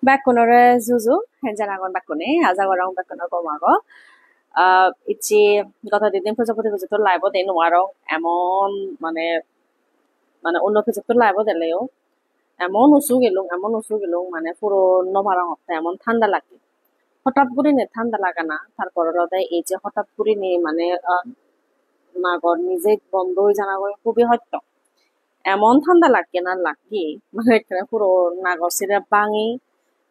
Bakunore Zuzu, Henjanagon Bakune, Azagorang Bakunagomago. ইচ্ছে গত দুদিন প্রজাপতি পুজো লাইভ দেন আরো এমন মানে মানে অন্য কিছু তো লাইভ দিলেও এমন উঁচু গেলুম মানে পুরো নভারা হপ্তাহ এমন ঠান্ডা লাগে হঠাৎ করে নে ঠান্ডা লাগা না তারপর এই যে হঠাৎ করে নে মানে নাগর নিজে বন্ধ হয়ে জানা করে খুবই হত্যা এমন ঠান্ডা লাগে না লাগে মানে এখানে পুরো নাগর সিরা ভাঙি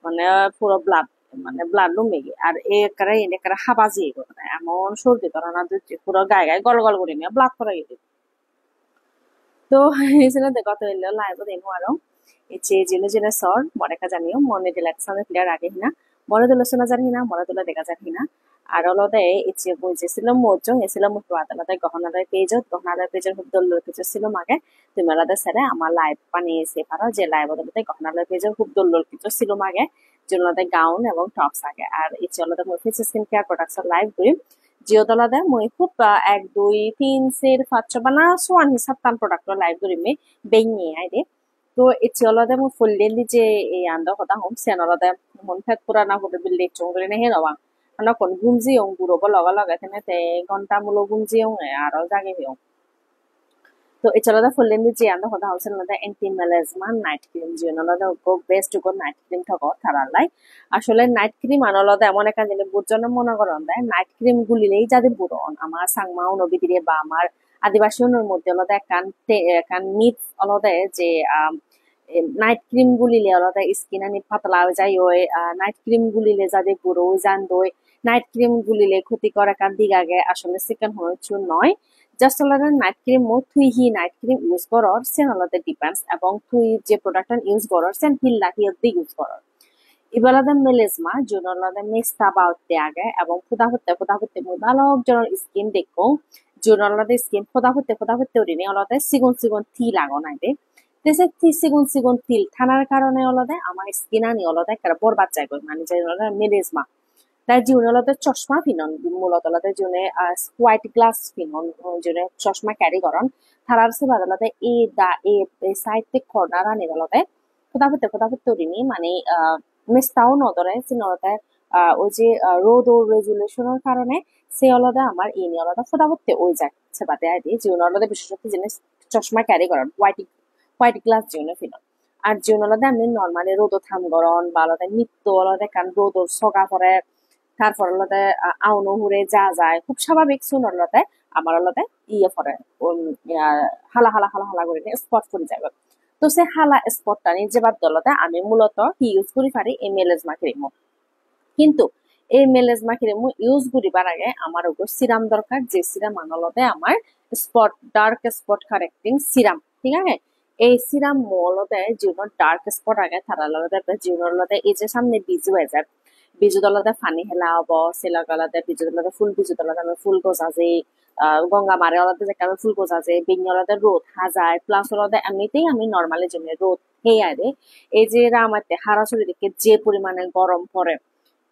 মানে পুরো ব্লাড মানে ব্লাড লুমে গিয়ে আর একারে হাবাজি এমন সর্দি করা না পুরো গায়ে গায়ে গল গল করে নিয়ে ব্লাড করা গিয়ে তো এই জন্য গত এলো লাইভ দেখো আরো যে জিনো জিনো সর মনে কা জানিও মনে দিলে সামনে প্লেয়ার আগে হিনা মনে দিলে শোনা জানি না মনে দিলে দেখা জানি না আর অলদে ইচ্ছে বুঝেছিল মোজং এছিল মুখ আদালতে গহনাদার পেজত খুব দল কিছু মাগে তুমি আলাদা সেরে আমার লাইভ বানিয়েছে পারো যে লাইভ আদালতে গহনাদার পেজত খুব দল কিছু ছিল মাগে যেগুলোতে গাউন এবং টপস আগে আর ইচ্ছে অলদে মই face skin care products live করি জিওতলাতে মই খুব 1 2 3 4 5 বানা সোয়ান হিসাব তান প্রোডাক্ট লাইভ করি মে বেঙে আইদে তো ইচ্ছে অলদে মই ফুললি যে এই আন্দ কথা হোম সেন অলদে মন ফেট পুরানা হতে বিল্লে চংরে নে হেরবা আনা কোন গুমজি অং বুড়ো লগা লগা তেনে তে ঘন্টা মুলো গুমজি অং আরো জাগে হেও তো এছাড়া ফুললেন যে আন্দ কথা হোম সেন অলদে এন্টি মেলাজমা নাইট ক্রিম জিও অলদে গো বেস্ট গো নাইট ক্রিম থাকো থারালাই আসলে নাইট ক্রিম আনলদে এমন একটা জিনিস বুঝজনে মনে করেন দেয় নাইট ক্রিম গুলিলেই যাদের বুড়ন আমার সাংমা নবীদিরে বা আমার আদিবাসী অনুর মধ্যে আলাদা একান মিথ আলাদা যে নাইট ক্রিম গুলিলে আলাদা স্কিন আনি পাতলা হয়ে যায় ওই নাইট ক্রিম গুলিলে যাদের বুড়ো জান দই নাইট ক্রিম গুলিলে ক্ষতিকর একান দিক আগে আসলে সেকেন্ড হচ্ছে নয় জাস্ট আলাদা নাইট ক্রিম মো তুই হি নাইট ক্রিম ইউজ করর সেন আলাদা ডিপেন্ডস এবং তুই যে প্রোডাক্ট ইউজ করর সেন হিল লাহি ইউজ করর ইবালাদা মেলেজমা জুনলাদা মেস্তা বাউতে আগে এবং ফুদা হতে মুই ভালো জনের স্কিন দেখো জুনলাদা স্কিন ফুদা হতে উড়িনি অলদে সিগুন তিল আগো নাইদে দেশে সিগুন তিল থানার কারণে অলদে আমার স্কিন আনি অলদে একটা বরবাদ যাই মানে যে মেলেজমা তাই জীবনলতে চশমা ফিনন মূলত লতে জুনে হোয়াইট গ্লাস ফিনন জুনে চশমা ক্যারি করন থারার সে বাদলতে এ সাইড তে কর্নার আনি গলতে ফুদা হতে উড়িনি মানে মিস্তাও নদরে সিনলতে ওই যে রোদ ও রেজুলেশনের কারণে সে আলাদা আমার ইনি আলাদা ফুদা হতে ওই যাচ্ছে বাদে আইডি জীবন আলাদা বিশেষত জিনিস চশমা ক্যারি করেন হোয়াইট গ্লাস জীবনে ফিনন আর জীবন আলাদা আমি নর্মালি রোদ থাম গরন বা আলাদা নিত্য আলাদা কারণ রোদ সগা পরে তারপর আলাদা আউনো হুরে যা যায় খুব স্বাভাবিক শুন আলাদা আমার আলাদা ইয়ে পরে হালা করে স্পট করে যাবে তো সে হালা স্পটটা নিজে বাদ দলতে আমি মূলত ইউজ করি পারি এই মেলেজমা ক্রিম কিন্তু এই মেলেজমা ক্রিম ইউজ করিবার আগে আমার ওগুলো সিরাম দরকার যে সিরাম আনলতে আমার ডার্ক স্পট কারেক্টিং সিরাম ঠিক আছে এই সিরাম মলতে জীবন ডার্ক স্পট আগে তারা লতে জীবনলতে এই যে সামনে বিজু হয়ে যায় বিজু দলতে ফানি হেলা হব সেলা গলাতে বিজু দলতে বিজু দলতে আমি ফুল গজা যে গঙ্গা মারে অলতে যে আমি ফুল গজা যে বিঞ্জ অলতে রোদ হাজায় প্লাস অলতে এমনিতেই আমি নর্মালি জন্য রোদ হেই আরে এই যে রামাতে হারাসুরি দিকে যে পরিমাণে গরম পড়ে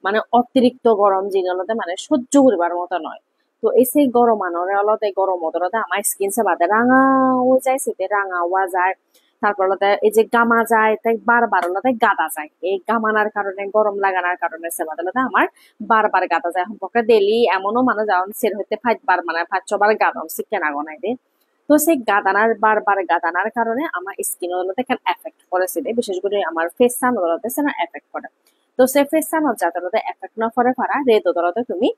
মানে অতিরিক্ত গরম জিনিসতে মানে সহ্য করিবার মতো নয় তো এই সেই গরম আনরে অলতে গরম অতরতে আমার স্কিন সে বাদে রাঙা হয়ে যায় সেতে রাঙা হওয়া যায় তারপর অলতে এই যে গামা যায় তাই বারবার অলতে গাদা যায় এই গামানার কারণে গরম লাগানোর কারণে সে বাদে আমার বারবার গাদা যায় এখন পক্ষে ডেলি এমনও মানে যাওন সের হইতে 5 বার মানে 5-6 বার গাদন শিখে গনাই দে তো সেই বারবার গাদানার কারণে আমার স্কিন অলতে কেন এফেক্ট করেছে বিশেষ করে আমার ফেস সান অলতে সে না এফেক্ট করে তো সে ফেস সান যাতে এফেক্ট না করে পারা রে দলতে তুমি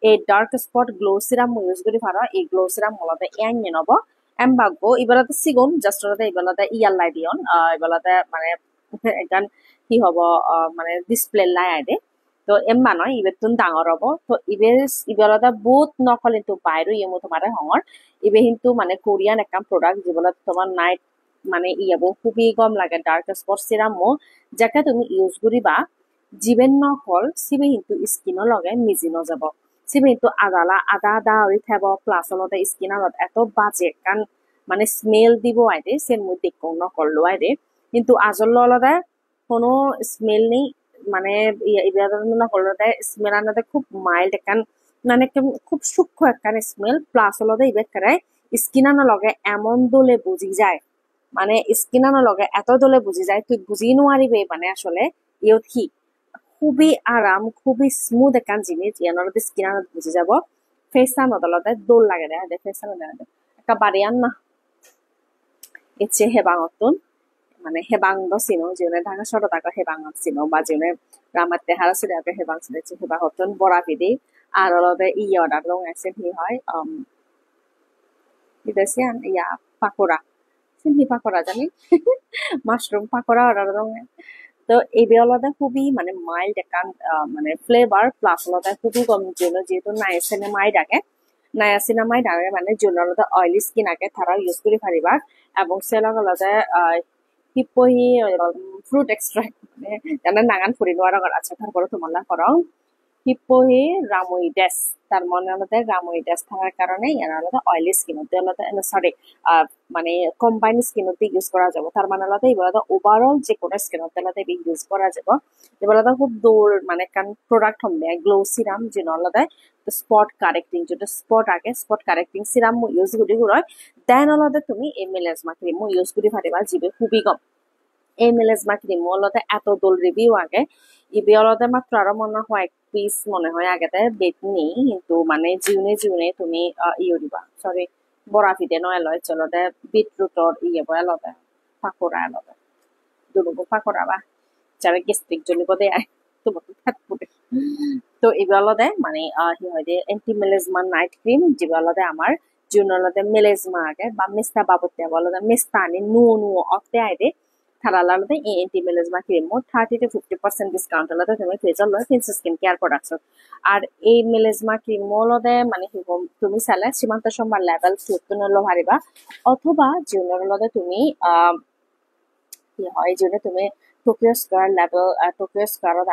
এই dark spot glow serum use করে পারা এই গ্লো সিরাম অলতে ইয়ান নব এমবাগো ইবালাতে সিগুন জাস্ট অলতে ইবালাতে ইয়াল লাই দিয়ন ইবালাতে মানে একান কি হব মানে ডিসপ্লে লাই আইদে তো এম্মা নয় ইবে তুন ডাঙর হব তো ইবেলতে বহুত নকল কিন্তু বাইরে ইয়ে তোমার হঙর ইবে কিন্তু মানে কোরিয়ান একটা প্রোডাক্ট যেগুলো তোমার নাইট মানে ইয়াবো খুবই কম লাগে ডার্ক স্পট সিরামও যাকে তুমি ইউজ করিবা জীবেন নকল সিবে কিন্তু স্কিনও লগে মিজি নযাব সিবে কিন্তু আদা হয়ে থাকব প্লাস অলতে স্কিন আলত এত বাজে কারণ মানে স্মেল দিব আইদে সে মধ্যে নকল লো আইদে কিন্তু আজল আলাদা কোনো স্মেল নেই মানে নকল স্মেল আনাতে খুব মাইল্ড একান মানে খুব সূক্ষ্ম একখান স্মেল প্লাস হলতে ইবেকারে স্কিন আনা লগে এমন দলে বুঝি যায় মানে স্কিন আনা লগে এত দলে বুঝি যায় তুই বুঝি নোৱাৰিবে মানে আসলে ইয়ত কি খুবই আরাম খুবই স্মুথ একখান জিনিস ইয়ানোর স্কিন আর বুঝে যাব ফেস টান অদলতে দোল লাগে দে ফেস টান একটা বাড়িয়ান না ইচ্ছে হেবাঙতন মানে হেবাং দসিনো যেনে ঢাকা শহর টাকা হেবাং সিনো বা যেনে রামাত তেহারা সিনে আগে হেবাং সিনে হেবাং হতন বড়া পিদি আর অলবে ই অর্ডার লং আছে হি হয় ইদেশিয়ান ইয়া পাকোড়া সিনহি পাকোড়া জানি মাশরুম পাকোড়া অর্ডার লং তো এই বেলাতে খুবই মানে মাইল্ড একটা মানে ফ্লেভার প্লাস আলাদা খুবই কম জন্য যেহেতু নায়াসিনামাইড আগে নায়াসিনামাইড আগে মানে জন্য আলাদা অয়েলি স্কিন আগে তারা ইউজ করে পারিবা এবং সেলক আলাদা হিপহি ফ্রুট এক্সট্রাক্ট মানে জানা নাগান ফুরি নোয়ার আছে তারপরে তোমার করং হিপোহি রামোইডাস তার মনে আলাদা রামোইডাস থাকার কারণে এর আলাদা অয়েলি স্কিন হতে আলাদা সরি মানে কম্বাইন স্কিন হতে ইউজ করা যাবে তার মানে আলাদা এবার আলাদা ওভারঅল যে কোনো স্কিন হতে আলাদা ইউজ করা যাবে এবার আলাদা খুব দৌড় মানে কান প্রোডাক্ট হবে গ্লো সিরাম যে আলাদা স্পট কারেক্টিং যেটা স্পট আগে স্পট কারেক্টিং সিরাম ইউজ করি হয় দেন আলাদা তুমি এমএলএসমা ক্রিম ইউজ করি পারিবা জিবে খুবই কম এমএলএসমা ক্রিম আলাদা এত দোল রিভিউ আগে ইবে আলাদা মাত্র আরো মনে হয় এক পিস মনে হয় আগেতে বেট নেই কিন্তু মানে জিউনে তুমি ইয়ে দিবা সরি বড়া ফিতে নয় লয় চলতে বিটরুটর ইয়ে বয় আলাদা পাকোড়া আলাদা দুটো পাকোড়া বা যারা গেস্ট্রিক জন্য বোধ হয় তোমাকে ফ্যাট ফুটে তো এবার আলাদা মানে কি হয় যে এন্টি মেলেজমা নাইট ক্রিম যেগুলো আলাদা আমার জন্য আলাদা মেলেজমা আগে বা মেস্তা বাবতে আলাদা মেস্তা আনি নুয়ো অফতে আইদে তারা আলাদা এই এন্টি মেলেজমা ক্রিম 30 to 50% ডিসকাউন্ট আলাদা তুমি পেয়ে যাবে ফিন্স স্কিন কেয়ার প্রোডাক্টস আর এই মেলেজমা ক্রিম আলাদা মানে তুমি চালে সীমান্ত সম্ভার লেভেল 2 নলো হারিবা অথবা জন্য আলাদা তুমি কি হয় জন্য তুমি টোকিও স্কোয়ার লেভেল টোকিও স্কোয়ারত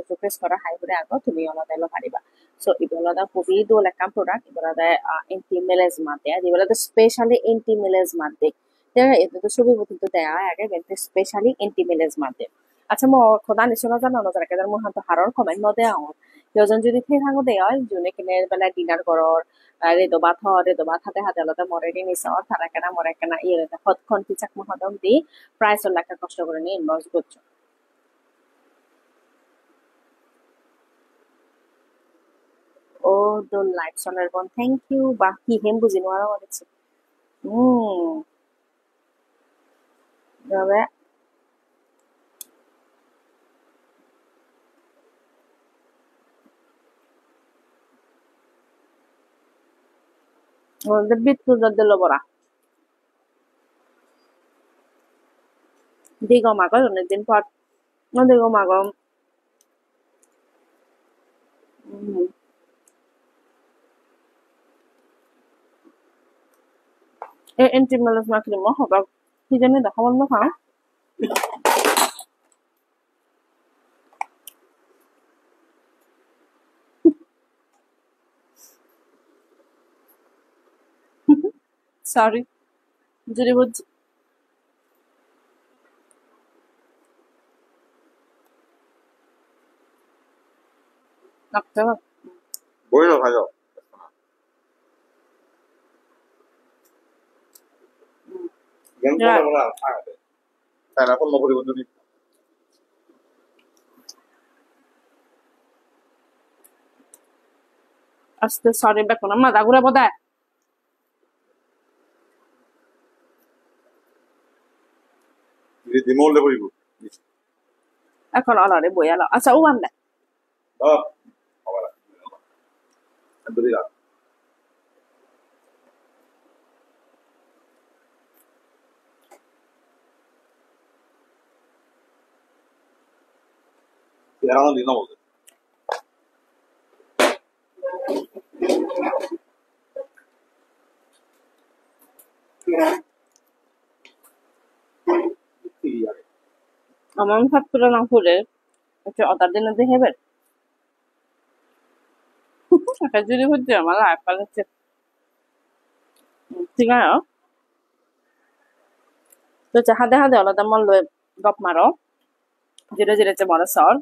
টোকিও স্কোয়ার হাই করে তুমি আলাদা এলো পারিবা সো ইবলাদা খুবই দোল একটা প্রোডাক্ট ইবলাদা এন্টি মেলেজমা দেয়া ইবলাদা স্পেশালি এন্টি মেলেজমা দে এতে তো ছবি কিন্তু দেয়া আগে কিন্তু স্পেশালি এন্টি মেলেজমা দে আচ্ছা মো খোদা নিশনা জানো না যারা কেদার মহান্ত হারর কমেন্ট ন দেয়া কেউজন যদি ফের থাকো দেয়া জুনে কিনে বেলা ডিনার করর রেদো বাত হাতে হাতে আলাদা মরে নিস তারা কেনা মরে কেনা ইয়ে হত খন্তি চাক মহাদম দি প্রায় 1 লাখ কষ্ট করে নিয়ে ইনভেস্ট করছো ও দোল লাইফ সনের বোন থ্যাংক ইউ বাকি হেম বুঝি নোয়ারা বলেছে তবে ওদের বিট্রুট দিল বড়া দিগো মাগো অনেকদিন পর দিগো মাগো এন্টি মেলেজমা ক্রিম হবে কি জানি দেখাবো না খাও সরি যদি বুঝছি আপনারা Bueno, ভালো yan ko na wala ang sana ako mabuli ko dito আস্তে সরি বেকো না মাথা ঘুরে বোধহয় di mo le buli ko এখন অলরে বইয়ালো আচ্ছা ও আন্দা ah wala anduri ka Era di nuovo. আমার ফাট করে না করে একটু অর্ডার দিনে দিয়ে হেবেন একটা যদি হচ্ছে আমার লাইফ পালাচ্ছে ঠিক আছে তো হাতে হাতে আলাদা মন লয়ে গপ মারো জিরে জিরে যে মনে সর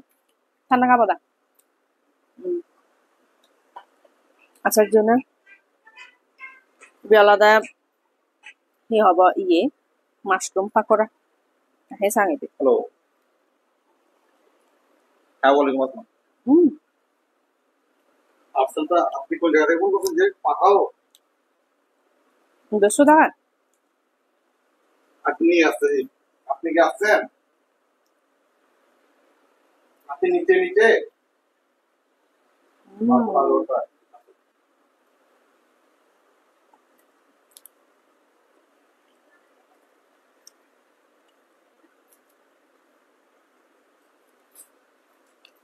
ঠান্ডা খাবো দা আচ্ছা জন্য আলাদা কি হব ইয়ে মাশরুম পাকোড়া হে সাংগে Hello. হ্যাঁ ওয়ালাইকুম আসসালাম হুম আপনি আপনি কোন জায়গা থেকে ফোন করছেন যে পাঠাও 200 টাকা আপনি আসছেন আপনি কি আসছেন আপনি নিচে নিচে ভালো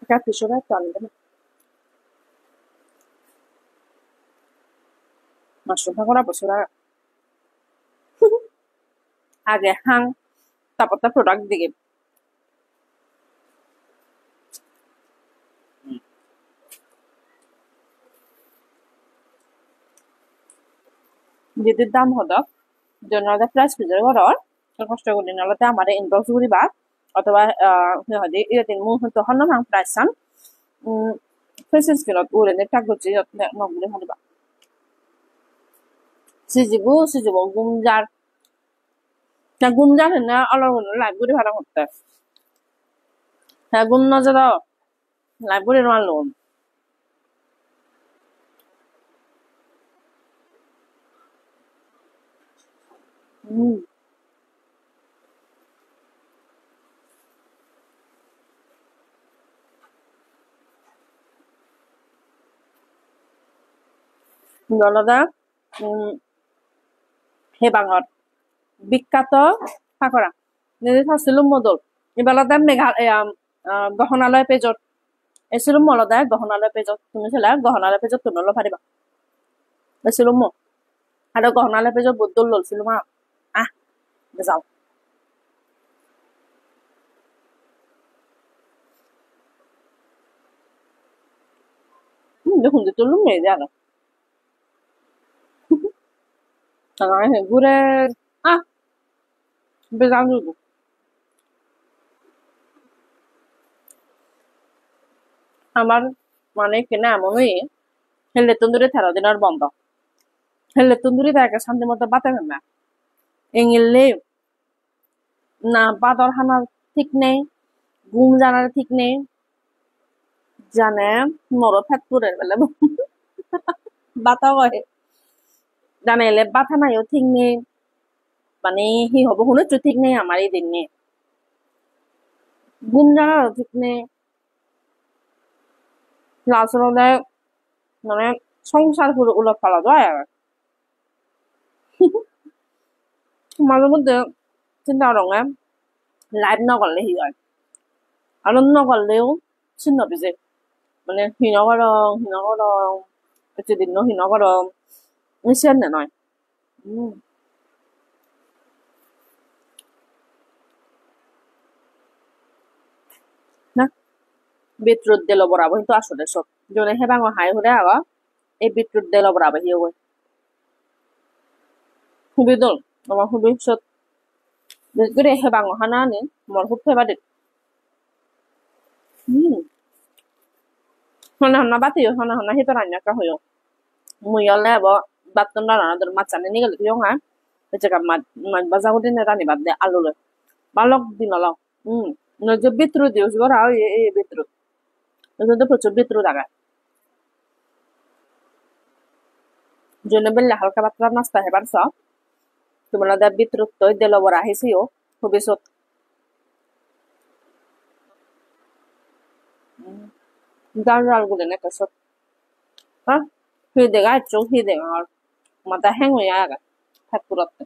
Capisci perfettamente. মাশরুমটা করা বছর আগে হাং তারপর তার প্রোডাক্ট দিকে যদি দাম হতো জন্য প্রাইস খুঁজে করার কষ্ট করে নাহলে আমার ইনবক্স করিবা অথবা ইয়ে মুহূর্ত হন হাং প্রাইস সান ফেসেস কিনত উড়ে টাক করছি নগুলি হলিবা সিজিবু গুমজার 나 곰자는 얼굴은 라이브리 하라 못해. 나 곰나자다 라이브리로 할로. 음. নলদা 해방어 বিখ্যাত ফাকরা নিজে থাকছিলাম মদল এবেলাতে গহনালয় পেজত এছিলাম মলদায় গহনালয় পেজত তুমি ছিল গহনালয় পেজত তুমি লো পারিবা এছিলাম আর গহনালয় পেজত বদল ললছিলাম আহ যাও দেখুন যে তুলুম মেয়ে জানো ঘুরে আহ বেজান আমার মানে কিনা এমনই হেলে তন্দুরি 13 দিনের বন্ধ হেলে তন্দুরি তাকে শান্তি মতো বাতে না এঙ্গিলে না বাদর হানার ঠিক নেই ঘুম জানার ঠিক নেই জানে মরো ফ্যাটপুরের বেলা বাতা হয় জানে এলে বাতা নাইও ঠিক নেই মানে হি হব শুনে ঠিক নেই আমার এই দিন নিয়ে ঘুম জানারও ঠিক নেই আসলে মানে সংসার পুরো উলট পালট হয় আর মাঝে মধ্যে চিন্তা করলে লাইভ নকরলে হি হয় আর নকরলেও চিন্তা পিছে মানে হিনগরং প্রতিদিন হিনগরং নিশ্চয় নয় না বিটরুট দিল বরাবর কিন্তু আসলে সব জনে হেবাং হাই হলে আবার এই বিটরুট দিল বরাবর হিও খুবই দল আমার খুবই সত করে হেবাং হানা নি মর খুব favourite hana hana bati yo hana hana hito ranya ka hoyo muyole bo batton na na dur macane ni gal yo ha jaga baza ko din rani badde alule balok dinolo no je bitru dios gora e bitru no je প্রচুর bitru daga জন্য বেলা হালকা পাতলা নাস্তা Haber সব তোমরা দা bitru তো দিলো বড় আহিছিও ভবিষ্যৎ জালগুলো না কাছে হ্যাঁ হিদেগা চো হিদেগা আর মাথা হ্যাং হয়ে আগা ঠাকুরতে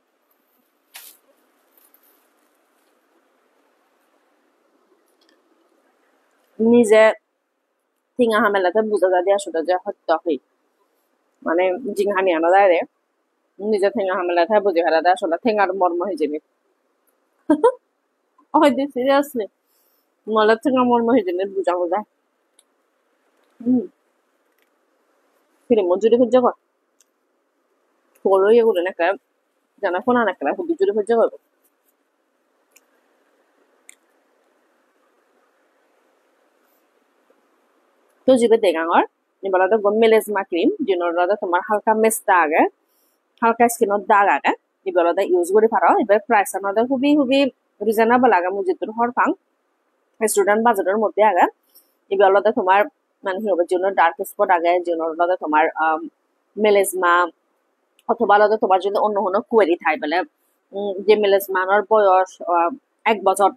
নিজে থিঙা হামেলাতে বুঝা যা দিয়া শুধু যে হত্যা হই মানে জিংহানি আনা যায় রে নিজে থিঙা হামেলাতে বুঝি হারা দা আসলে থিঙার মর্ম হয়ে যাবে হয়তো সিরিয়াসলি মলা থিঙা মর্ম হয়ে যাবে বুঝা বুঝা ফিরে মজুরি খুঁজে কর ফলো এগুলো না জানা ফোনা না খেলা মজুরি খুঁজে করবো তো জিবে দেগাঙর এবার তো মেলেজমা ক্রিম যেটা তোমার হালকা মেস্তা আগে হালকা স্কিনত দাগ আগে এবার ইউজ করে পারো এবার প্রাইস আমাদের খুবই খুবই রিজনেবল আগে মুজিদুর হর ফাং স্টুডেন্ট বাজেটের মধ্যে আগে এবার আলাদা তোমার মানে হবে জন্য ডার্ক স্পট আগে জন্য আলাদা তোমার মেলেজমা অথবা আলাদা তোমার যদি অন্য কোনো কোয়েরি থাই বলে যে মেলেজমানোর বয়স 1 বছর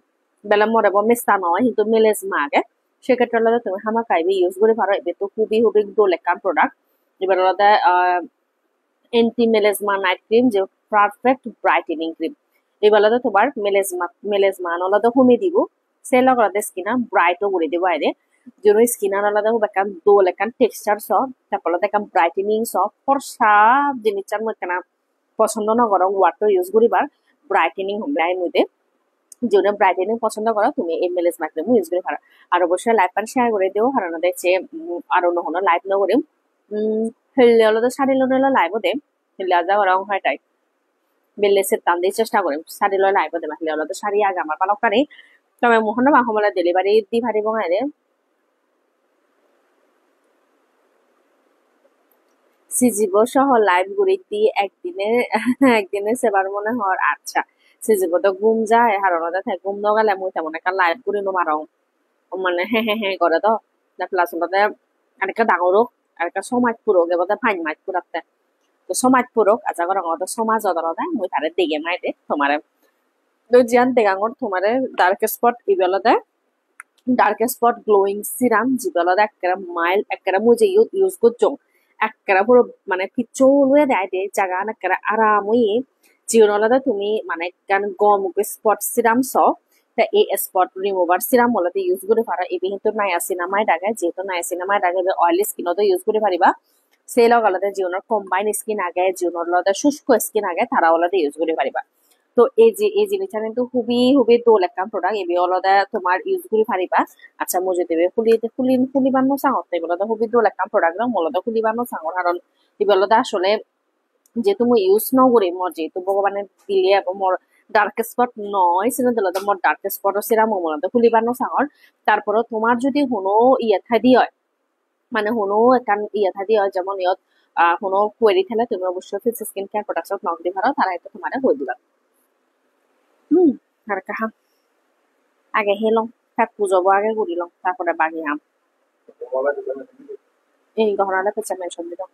বেলা মরে মিস্তা নয় কিন্তু মেলেজমা আগে সেক্ষেত্রে আলাদা তুমি হামাকাইবে ইউজ করে পারো এবার তো খুবই খুবই দোল একটা প্রোডাক্ট এবার আলাদা এন্টি মেলেজমা নাইট ক্রিম যে পারফেক্ট ব্রাইটেনিং ক্রিম এবার আলাদা তোমার মেলেজমা আলাদা কমে দিব সেল আলাদা স্কিন ব্রাইটও করে দিব আইরে যেন স্কিন আলাদা খুব একটা দোল একটা টেক্সচার সব তারপর আলাদা একটা ব্রাইটেনিং সব ফর্সা জিনিসটার মধ্যে না পছন্দ না করো ওয়াটার ইউজ করিবার ব্রাইটেনিং হবে আই মধ্যে যেন ব্রাইটেনিং পছন্দ করো তুমি এই মেলেজমা ক্রিম ইউজ করে পারো আর অবশ্যই লাইভ পান শেয়ার করে দিও হারানো দেখছে আর অন্য কোনো লাইভ ন করিম হেললে আলাদা শাড়ি লোনেলা লাইভ দে হেললে আজা রং হয় তাই বেলেসের টান দিয়ে চেষ্টা করিম শাড়ি লয় লাইভ দে হেললে আলাদা শাড়ি আগে আমার পালক কারে তবে মোহন মাহমলা ডেলিভারি দি ভারি বঙাই রে সিজিব সহ লাইভ গুড়ি দি একদিনে সেবার মনে হওয়ার আচ্ছা সিজিব তো ঘুম যায় হারণতে থাকে ঘুম নগালে মুই তেমন একটা লাইভ গুড়ি নো মারং মানে হ্যাঁ করে তো প্লাস হলতে আরেকটা ডাঙরক আরেকটা সমাজ পুরক এবার ফাইন মাইট পুরাতে তো সমাজ পুরক আচ্ছা করে আমাদের সমাজ অদরতে মুই তারে দিগে মাইতে তোমারে তো জিয়ান দেগাঙর তোমারে ডার্ক স্পট ইবেলতে ডার্ক স্পট গ্লোয়িং সিরাম জিবেলতে একেবারে মাইল একেবারে মুই যে ইউজ করছো একেবারে পুরো মানে পিচল হয়ে দেয় দে জায়গা একেবারে আরাম হয়ে জিওনলাতে তুমি মানে গান গম স্পট সিরাম স তা এই স্পট রিমুভার সিরাম হলতে ইউজ করে পারা এবে কিন্তু নায়াসিনামাইড আগে যেহেতু নায়াসিনামাইড আগে অয়েলি স্কিনতে ইউজ করে পারিবা সেই লগ আলাদা জিওনর কম্বাইন স্কিন আগে জিওনর আলাদা শুষ্ক স্কিন আগে তারা আলাদা ইউজ করে পারিবা তো এই জিনিসটা কিন্তু খুবই খুবই দোল একটা প্রোডাক্ট এবে আলাদা তোমার ইউজ করে পারিবা আচ্ছা মজে দেবে ফুলি বানো সাঙত এগুলো তো খুবই দোল একটা প্রোডাক্ট মূলত ফুলি বানো সাঙর কারণ এগুলো আসলে যেহেতু মই ইউজ নকরি মোর যেহেতু ভগবানে দিলে মোর ডার্ক স্পট নয় সেটা দিলে মোর ডার্ক স্পট সেরা মূলত ফুলি বানো সাঙর তারপরে তোমার যদি কোনো ইয়ে থাকি হয় মানে কোনো একটা ইয়ে থাকি হয় যেমন ইয়ত কোনো কোয়েরি থাকলে তুমি অবশ্যই face skin care product knock দি পারো তারা এটা তোমার হয়ে দিবা আর কাহা আগে হেলং তাক পুজোবো আগে ঘুরিলং তারপরে বাগি আম এই গহনাটা পেঁচা মেনশন দিলাম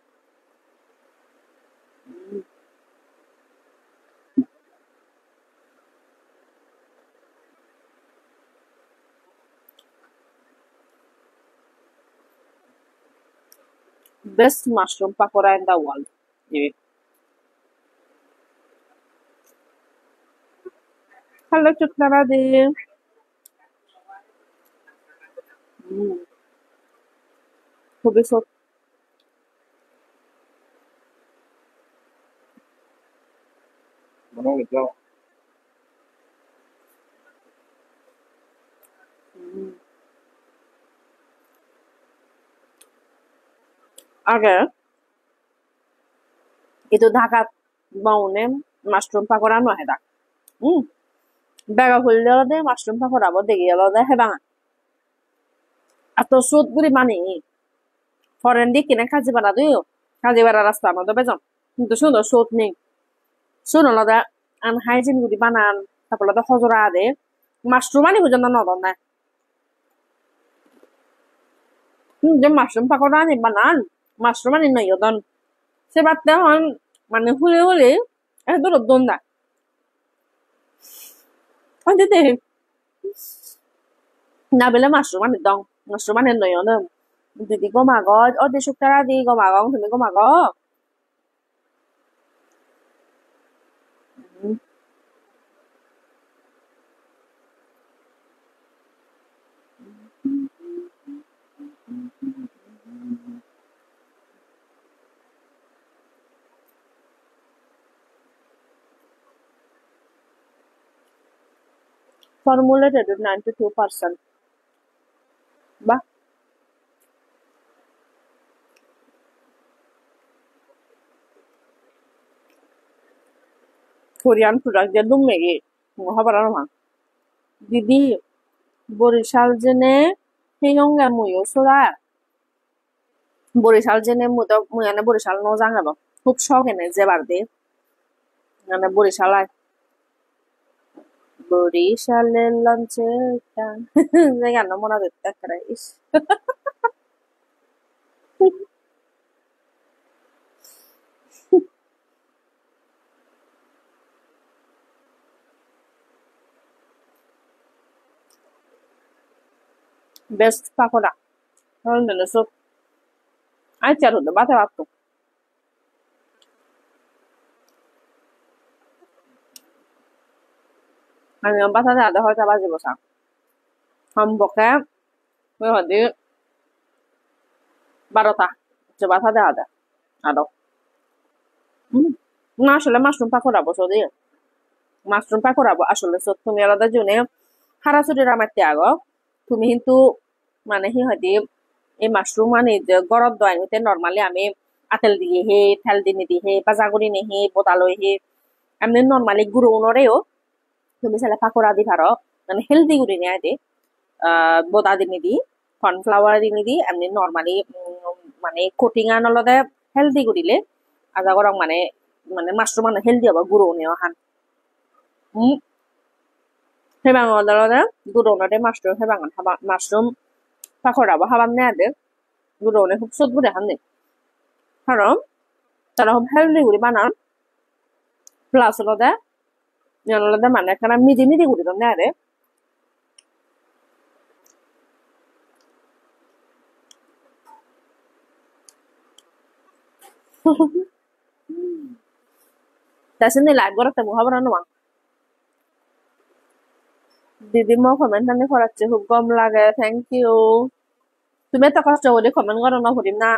best mushroom pakora in the world. Hello, Chutnara de. খুবই সব Manong ito. আগে itu ঢাকা বাউনে মাশরুম পাকোড়া নয় দা বেগা খুললে দে মাশরুম পাকোড়া বো দেখি এলো দে হেবা এত সুদ গুলি মানে ফরেন দি কিনে কাজিবাড়া দিও কাজিবাড়া রাস্তা মধ্যে বেজম কিন্তু সুন্দর সুদ নেই শুনো লদা আনহাইজিন গুলি বানান তারপর লদা হজরা দে মাশরুম আনি বুঝান না নদন না যে মাশরুম পাকোড়া আনি বানান মাশরুম আনি নয় দন সে বাত্তে হন মানে হুলে হুলে এত দন না দে না বেলে মাশরুম আনি দং মাশরুম আনি নয় দন দিদি গো মাগো ও de শুক্তারা দি গো মাগো তুমি গো মাগো formulated at 92%. Bah. Korean product dia dum megi মহাবারার মা দিদি বরিশাল জেনে হেয়ঙ্গা মুয়ো সোরা বরিশাল জেনে মুতো মুয়ানে বরিশাল ন জাঙ্গাব খুব শখ এনে যে বার দে মানে বরিশাল বরিশালের লঞ্চে টান গান মনে দেখতে ইস বেস্ট পাকোড়া সব আচ্ছা হতো বাতে ভাবতো আমি বাসাতে আধা হয়তো বাজে বসা সম্পর্কে হয়তো 12টা যে বাসাতে আধা আদৌ না আসলে মাশরুম পাকোড়া বসো দিয়ে মাশরুম পাকোড়া আসলে তুমি আলাদা জনে হারাসুরি রামাতে আগো তুমি কিন্তু মানে হি হয়তো এই মাশরুম মানে যে গরম দয় হইতে নর্মালি আমি আতেল দিয়ে হে তেল দিনে দিয়ে হে বাজা করি নে হে বোতালই হে এমনি নর্মালি গুঁড়ো উনরেও তুমি চাইলে পাকোড়া দি পারো মানে হেলদি করে নিয়ে দে বোদা দিনে দি কর্নফ্লাওয়ার দিনে দি এমনি নর্মালি মানে কোটিং আন আলাদা হেলদি করিলে আজা গরম মানে মানে মাশরুম মানে হেলদি হবা গুঁড়ো নেওয়া হান সেই বাঙাল আলাদা গুঁড়ো নদে মাশরুম সেই বাঙাল মাশরুম পাকোড়া বা হাবাম নেয়া দে গুঁড়ো নে খুব সদ বুড়ে হান দে কারণ তারা খুব হেলদি করে বানান প্লাস আলাদা আলাদা মানে একটা মিদি মিদি করে তো নেয়া দে Tasnya live gue ketemu apa namanya? Didi mau komen nanti kalau cukup gom lagi, thank you. তুমি তো কষ্ট করে কমেন্ট করো না হরিম না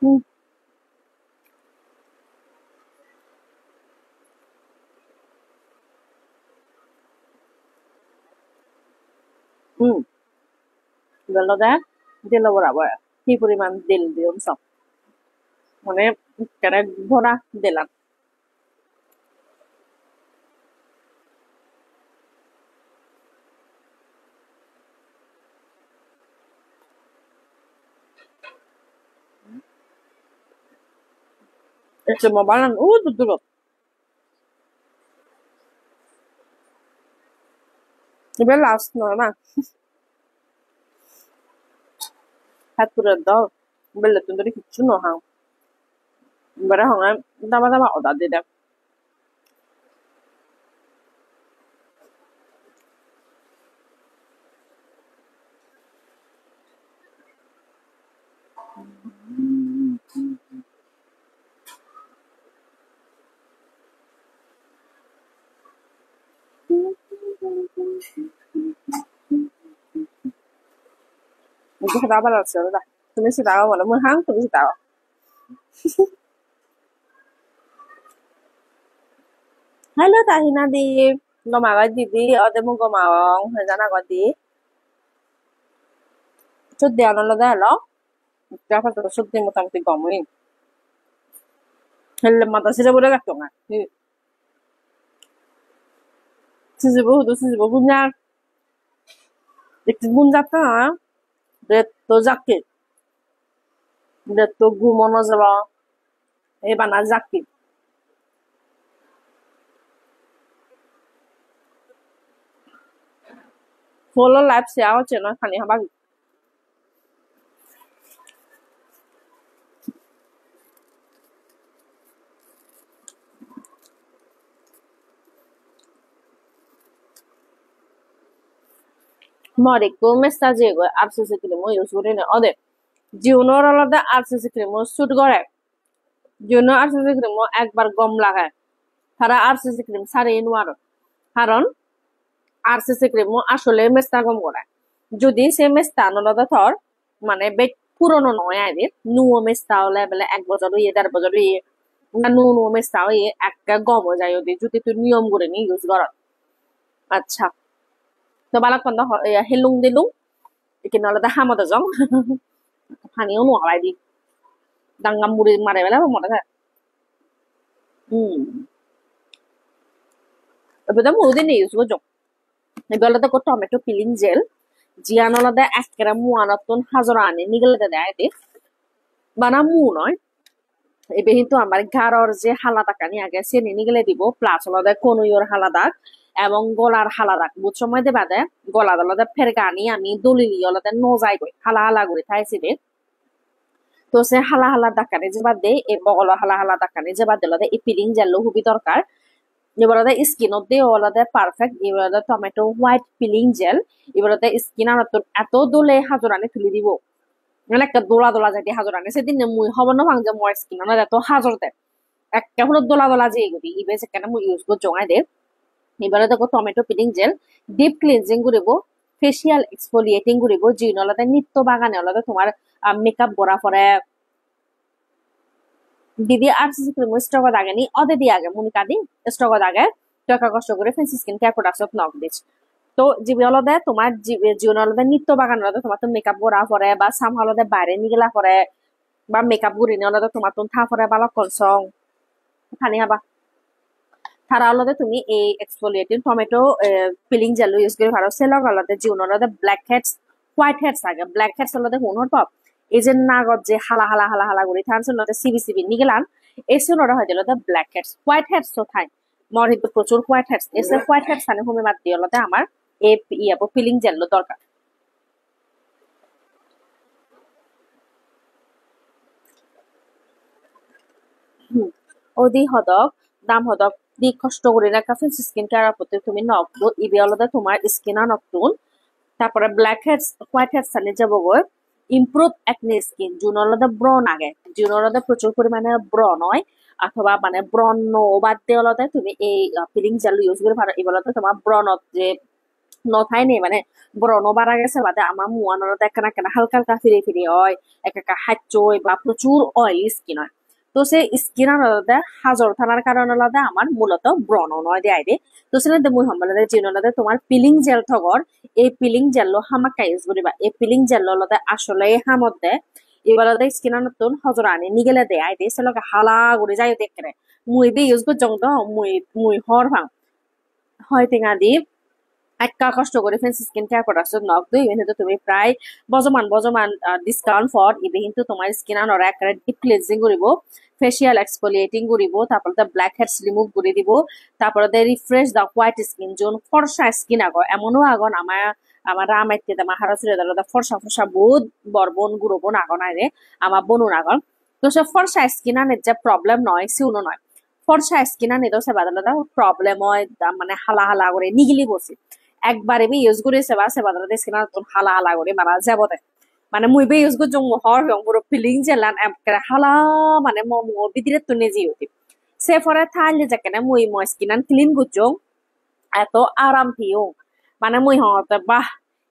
হুম হুম গেল দে দিল বরাবর কি পরিমাণ দিল দিম সব মানে কেন ভরা দিলাম একটু মোবাইল দূর এবার লাস্ট নয় না হাত পুরো দাও বেলে তুমি কিচ্ছু নহাও এবারে হঙে দাবা দাবা অর্ডার দিয়ে দেখ Itu kenapa lo sih udah তুমি sih tahu malah menghang তুমি sih tahu halo Tahina di gomawa didi ode mo gomawang hejana ko di sudde ano da lo dapat to sudde motamoti gomuin helle mata sire bole gatto nga sizibo gunya একটু গুণ যাচ্ছে না detto zakki detto gumono zaba e bana zakki solo live sia হচ্ছে না খালি হাবা Morico message go RCC cremo use করে না ওদে জিওনোর আলাদা RCC cremo শুট করে জিওনো RCC cremo একবার গম লাগায় তারা RCC cream সারে নোয়ার কারণ RCC cremo আসলে মেস্তা গম করে যদি সে মেস্তা আলাদা থর মানে বেক পুরনো নয় আইদের নুও মেস্তা হলে বলে 1 বছর হইয়ে 1.5 বছর হইয়ে না নুও মেস্তা হইয়ে একটা গম যায় ওদি যদি তুই নিয়ম করে নি ইউজ কর আচ্ছা তো balak kon da helung dilung ikin ala da hama da jong hani onu alai di dangam muri mare bela mo da ebeda mo din ni use go jong ebela da ko tomato peeling gel jian ala da ekra mo anaton hazara ani nigel da da de বানা মু নয় এবে কিন্তু আমার গারর যে হালাদাকানি আগে সে নিগলে দিব plus হলদে কনুইয়র হালাদাক এবং গলার হালাদাক বুঝ সময় দে বাদে গলা দলদে ফের গানি আমি দলিলি অলদে নজাই গই হালা হালা করে থাইছি দে তো সে হালা হালা দাকানি যে বাদে এ বগল হালা হালা দাকানি যে বাদে লদে এই পিলিং জেল হুবি দরকার এবারে স্কিনত দিয়ে ওলাদে পারফেক্ট এবারে টমেটো হোয়াইট পিলিং জেল এবারে স্কিন আর এত দোলে হাজরানি তুলি দিব মানে একটা দোলা দোলা যাই হাজরানি সেদিন মুই হব না ভাঙ যে মোর স্কিন না এত হাজর দেয় একটা হলো দোলা দোলা যে এগুলি ইবে সেখানে মুই ইউজ করে জমাই দে এবারে দেখো tomato peeling jail deep cleansing করিব ফেসিয়াল এক্সফোলিয়েটিং করিব যি নলাতে নিত্য বাগানে ওলাতে তোমার মেকআপ করা পরে দিদি আরসিসি ক্রিম স্টক আগে নি অদে দিয়ে আগে মুনি কাদি স্টক আগে টাকা কষ্ট করে fancy skin care products knock দিছ তো জিবি হলদে তোমার জীবন হলদে নিত্য বাগান হলদে তোমার তো মেকআপ করা পরে বা সাম হলদে বাইরে নিগলা পরে বা মেকআপ করি নি হলদে তোমার তো থা পরে বালা কনসং খানি হাবা তারা হলদে তুমি এই exfoliating tomato peeling jail use করে পারো সেলক হলদে জীবন হলদে ব্ল্যাক হেডস হোয়াইট হেডস আগে ব্ল্যাক হেডস হলদে হুনর পাও এই যে নাগত যে হালা হালা হালা হালা করে থানছিল সিবি সিবি নিগেলান এসে নরা হয়ে গেল ব্ল্যাক হেডস হোয়াইট হেডস তো থাই মর কিন্তু প্রচুর হোয়াইট হেডস এসে হোয়াইট হেডস আনে হোমে মাত দিয়ে হলদে আমার এই ইয়াবো ফিলিং জেল দরকার ওদি হদক দাম হদক দি কষ্ট করে না কাফিন স্কিন কেয়ার প্রতি তুমি নকদো ইবে হলদে তোমার স্কিন নকতুন তারপরে ব্ল্যাক হেডস হোয়াইট হেডস আনে যাবো গো ইমপ্রুভ একনি স্কিন জুন হলদে ব্রন আগে জুন হলদে প্রচুর পরিমাণে ব্রন হয় অথবা মানে ব্রন বাদ দিয়ে হলদে তুমি এই ফিলিং জেল ইউজ করে পারো এই বলতে তোমার ব্রন যে নথাই নেই মানে ব্রণ বাড়া গেছে বাদে আমার মুয়ানোর দেখা কেনা হালকা হালকা ফিরে ফিরে হয় একা হাচ্চই বা প্রচুর অয়েলি স্কিন হয় তো সে স্কিন আলাদা হাজর থানার কারণে আলাদা আমার মূলত ব্রণ নয় দেয় দে তো সেটা মুই হামলাদে জিনলাদে তোমার পিলিং জেল থগর এই পিলিং জেল হামাকা ইউজ করিবা এই পিলিং জেল আলাদা আসলে হামত দে এবার স্কিন নতুন হজর আনি নিগেলে দে আই দে সেলকে হালা করে যাই দেখে মুই বে ইউজ করছং তো মুই মুই হর ভাং হয় টেঙা দি একটা কষ্ট করে fancy skin care products knock দুই কিন্তু তুমি প্রায় বজমান ডিসকাউন্ট ফর ইবে কিন্তু তোমার স্কিন আনর একটা ডিপ ক্লিনজিং করিব ফেসিয়াল এক্সফোলিয়েটিং করিব তারপরে ব্ল্যাক হেডস রিমুভ করে দিব তারপরে রিফ্রেশ দা হোয়াইট স্কিন জোন ফর্সা স্কিন আগো এমনও আগন আমার আমার রামাইতে আমার হারাসুরে দা ফর্সা ফর্সা বহুত বরবন গুরবন আগন আরে আমার বনুন আগন তো সে ফর্সা স্কিন আনের যে প্রবলেম নয় সিউনো নয় ফর্সা স্কিন আনে তো সে বাদলা প্রবলেম হয় মানে হালা হালা করে নিগিলি বসে একবারে বি ইউজ করে সে বাদলা স্কিন তোর হালা হালা করে মারা যাব মানে মুই বে ইউজ করছং হর হং পুরো ফিলিং জেলান একবারে হালা মানে মো বিদিরে তো নেজি হতি সে ফরে থাইলে যাকে না মুই মো স্কিন ক্লিন করছং এত আরাম থিও মানে মুই হতে বাহ